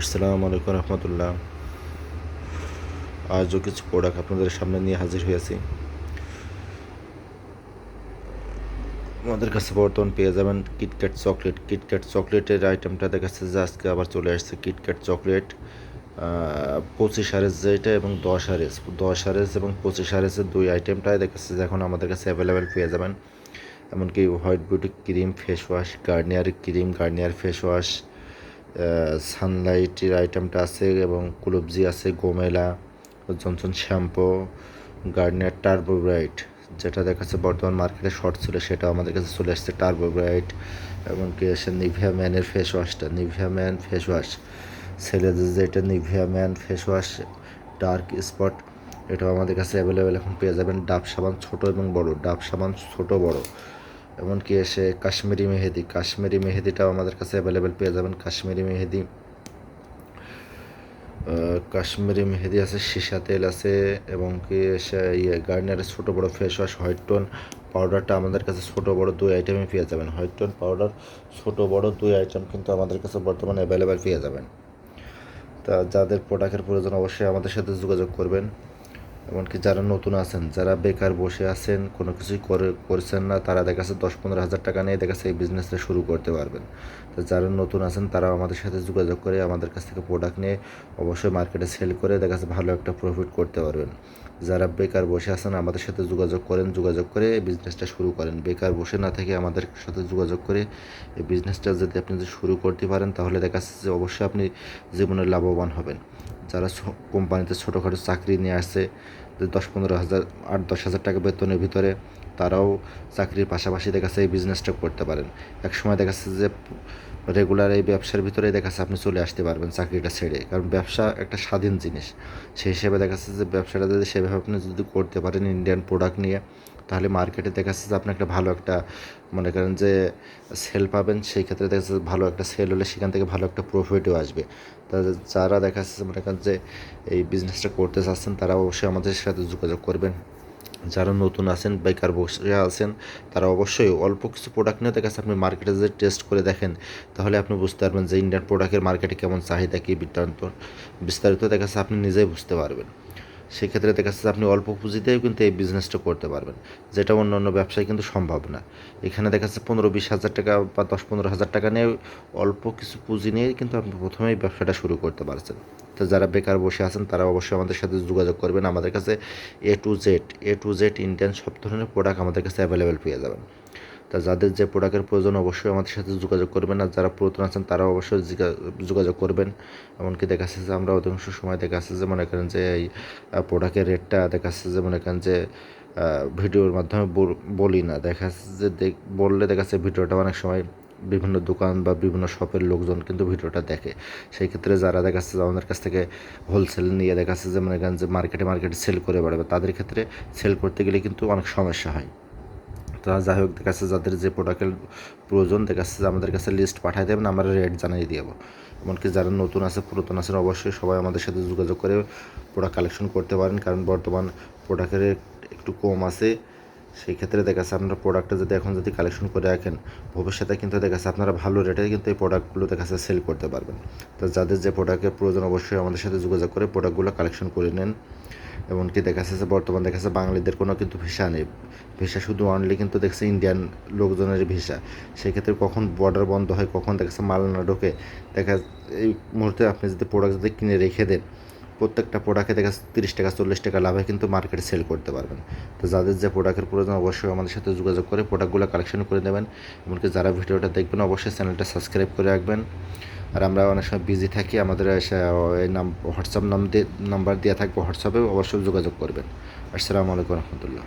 আসসালামু আলাইকুম রহমতুল্লাহ। আজও কিছু প্রোডাক্ট আপনাদের সামনে নিয়ে হাজির হয়েছি। আমাদের কাছে বর্তমান পেয়ে যাবেন কিটক্যাট চকলেটের আইটেমটা দেখাচ্ছে যে আজকে আবার চলে আসছে কিটক্যাট চকলেট 25 আরেস যেটা এবং 10 আরেস এবং 25 আরেসের দুই আইটেমটাই দেখাচ্ছে যে এখন আমাদের কাছে অ্যাভেলেবেল পেয়ে যাবেন। এমনকি white beauty cream face wash, Garnier face wash, সানলাইটের আইটেমটা আছে এবং কুলুবজি আছে, গোমেলা, Johnson shampoo, Garnier turbo bright যেটা দেখাচ্ছে বর্তমান মার্কেটে শর্ট ছিল সেটা আমাদের কাছে চলে আসছে টার্বো ব্রাইট। এমনকি এসে নিভিয়া ম্যান ফেস ওয়াশ ছেলেদের যেটা Nivea man face wash dark spot, এটাও আমাদের কাছে অ্যাভেলেবেল এখন পেয়ে যাবেন। ডাব সাবান ছোট এবং বড়, এমনকি এসে কাশ্মীরি মেহেদিটাও আমাদের কাছে অ্যাভেলেবেল পেয়ে যাবেন। কাশ্মীরি মেহেদি আছে, সীসা তেল আছে এবং কি এসে গার্নিয়ারের ছোটো বড়ো ফেস ওয়াশ, হোয়াইট টোন পাউডারটা আমাদের কাছে ছোটো বড়ো দুই আইটেমে পেয়ে যাবেন। হোয়াইট টোন পাউডার ছোটো বড়ো দুই আইটেম কিন্তু আমাদের কাছে বর্তমানে অ্যাভেলেবেল পেয়ে যাবেন। তা যাদের প্রোডাক্টের প্রয়োজন অবশ্যই আমাদের সাথে যোগাযোগ করবেন। এমনকি যারা নতুন আছেন, যারা বেকার বসে আছেন, কোনো কিছুই করছেন না, তারা দেখাচ্ছে 10-15 হাজার টাকা নিয়ে দেখাচ্ছে এই বিজনেসটা শুরু করতে পারবেন। তো যারা নতুন আছেন তারাও আমাদের সাথে যোগাযোগ করে আমাদের কাছ থেকে প্রোডাক্ট নিয়ে অবশ্যই মার্কেটে সেল করে দেখাচ্ছে ভালো একটা প্রফিট করতে পারবেন। যারা বেকার বসে আছেন আমাদের সাথে যোগাযোগ করে এই বিজনেসটা শুরু করেন। বেকার বসে না থেকে আমাদের সাথে যোগাযোগ করে এই বিজনেসটা যদি আপনি শুরু করতে পারেন তাহলে দেখাচ্ছে যে অবশ্যই আপনি জীবনে লাভবান হবেন। যারা কোম্পানিতে ছোটোখাটো চাকরি নিয়ে আসছে, 10-15 হাজার 8-10 হাজার টাকা বেতনের ভিতরে, তারাও চাকরির পাশাপাশি দেখাচ্ছে এই বিজনেসটা করতে পারেন। একসময় দেখাচ্ছে যে রেগুলার এই ব্যবসার ভিতরে দেখাচ্ছে আপনি চলে আসতে পারবেন চাকরিটা ছেড়ে, কারণ ব্যবসা একটা স্বাধীন জিনিস। সেই হিসেবে দেখাচ্ছে যে ব্যবসাটা যদি সেভাবে আপনি যদি করতে পারেন ইন্ডিয়ান প্রোডাক্ট নিয়ে, তাহলে মার্কেটে দেখাচ্ছে যে আপনি একটা ভালো একটা মনে করেন যে সেল পাবেন। সেই ক্ষেত্রে দেখা যাচ্ছে ভালো একটা সেল হলে সেখান থেকে ভালো একটা প্রফিটও আসবে। তা যারা দেখা যাচ্ছে মনে করেন যে এই বিজনেসটা করতে চাচ্ছেন তারা অবশ্যই আমাদের সাথে যোগাযোগ করবেন। যারা নতুন আছেন, বেকার বসে আছেন, তারা অবশ্যই অল্প কিছু প্রোডাক্ট নিয়ে দেখা যাচ্ছে আপনি মার্কেটে যদি টেস্ট করে দেখেন তাহলে আপনি বুঝতে পারবেন যে ইন্ডিয়ান প্রোডাক্টের মার্কেটে কেমন চাহিদা, কী বিস্তারিত দেখা যাচ্ছে আপনি নিজেই বুঝতে পারবেন। সেক্ষেত্রে দেখা যাচ্ছে আপনি অল্প পুঁজিতেও কিন্তু এই বিজনেসটা করতে পারবেন, যেটা অন্য অন্য ব্যবসায় কিন্তু সম্ভব না। এখানে দেখা যাচ্ছে 15-20 হাজার টাকা বা 10-15 হাজার টাকা নিয়ে অল্প কিছু পুঁজি নিয়ে কিন্তু আপনি প্রথমেই ব্যবসাটা শুরু করতে পারছেন। তো যারা বেকার বসে আছেন তারা অবশ্যই আমাদের সাথে যোগাযোগ করবেন। আমাদের কাছে এ টু জেড ইন্ডিয়ান সব ধরনের প্রোডাক্ট আমাদের কাছে অ্যাভেলেবেল পেয়ে যাবেন। তা যাদের যে প্রোডাক্টের প্রয়োজন অবশ্যই আমাদের সাথে যোগাযোগ করবেন, আর যারা পুরাতন আছেন তারাও অবশ্যই যোগাযোগ করবেন। এমনকি দেখা যাচ্ছে যে আমরা অধিকাংশ সময় দেখা যাচ্ছে যে মনে করেন যে এই প্রোডাক্টের রেটটা দেখা যাচ্ছে যে মনে করেন যে ভিডিওর মাধ্যমে বলি না, দেখা যাচ্ছে যে বললে দেখা যাচ্ছে ভিডিওটা অনেক সময় বিভিন্ন দোকান বা বিভিন্ন শপের লোকজন কিন্তু ভিডিওটা দেখে। সেই ক্ষেত্রে যারা দেখা যাচ্ছে আমাদের কাছ থেকে হোলসেল নিয়ে দেখা যাচ্ছে যে মনে করেন যে মার্কেটে সেল করে বেড়াবে, তাদের ক্ষেত্রে সেল করতে গেলে কিন্তু অনেক সমস্যা হয়। তা যাই হোক, দেখা যাচ্ছে যাদের যে প্রোডাক্টের প্রয়োজন দেখা যাচ্ছে আমাদের কাছে লিস্ট পাঠিয়ে দেবেন, আমরা রেট জানিয়ে দেবো। এমনকি যারা নতুন আছে পুরাতন আছেন অবশ্যই সবাই আমাদের সাথে যোগাযোগ করে প্রোডাক্ট কালেকশন করতে পারেন, কারণ বর্তমান প্রোডাক্টের একটু কম আছে। সেই ক্ষেত্রে দেখা যাচ্ছে আপনারা প্রোডাক্টটা যদি এখন যদি কালেকশন করে রাখেন, ভবিষ্যতে কিন্তু দেখা যাচ্ছে আপনারা ভালো রেটে কিন্তু এই প্রোডাক্টগুলো দেখা যাচ্ছে সেল করতে পারবেন। তো যাদের যে প্রোডাক্টের প্রয়োজন অবশ্যই আমাদের সাথে যোগাযোগ করে প্রোডাক্টগুলো কালেকশন করে নেন। এমনকি দেখা যাচ্ছে বর্তমান দেখা যাচ্ছে বাঙালিদের কোনো কিন্তু ভিসা নেই, ভিসা শুধু অনলি কিন্তু দেখছে ইন্ডিয়ান লোকজনের ভিসা। সেক্ষেত্রে কখন বর্ডার বন্ধ হয়, কখন দেখা যাচ্ছে মাল না ঢোকে, এই মুহূর্তে আপনি যদি প্রোডাক্ট যদি কিনে রেখে দেন, প্রত্যেকটা প্রোডাক্টে দেখা যাচ্ছে 30 টাকা 40 টাকা লাভে কিন্তু মার্কেটে সেল করতে পারবেন। তো যাদের যে প্রোডাক্টের প্রয়োজন অবশ্যই আমাদের সাথে যোগাযোগ করে প্রোডাক্টগুলো কালেকশন করে নেবেন। এমনকি যারা ভিডিওটা দেখবেন অবশ্যই চ্যানেলটা সাবস্ক্রাইব করে রাখবেন। আর আমরা অনেক সময় বিজি থাকি, আমাদের এই হোয়াটসঅ্যাপ নাম্বার দেওয়া থাকবে, হোয়াটসঅ্যাপে অবশ্যই যোগাযোগ করবেন। আসসালামু আলাইকুম রহমতুল্লাহ।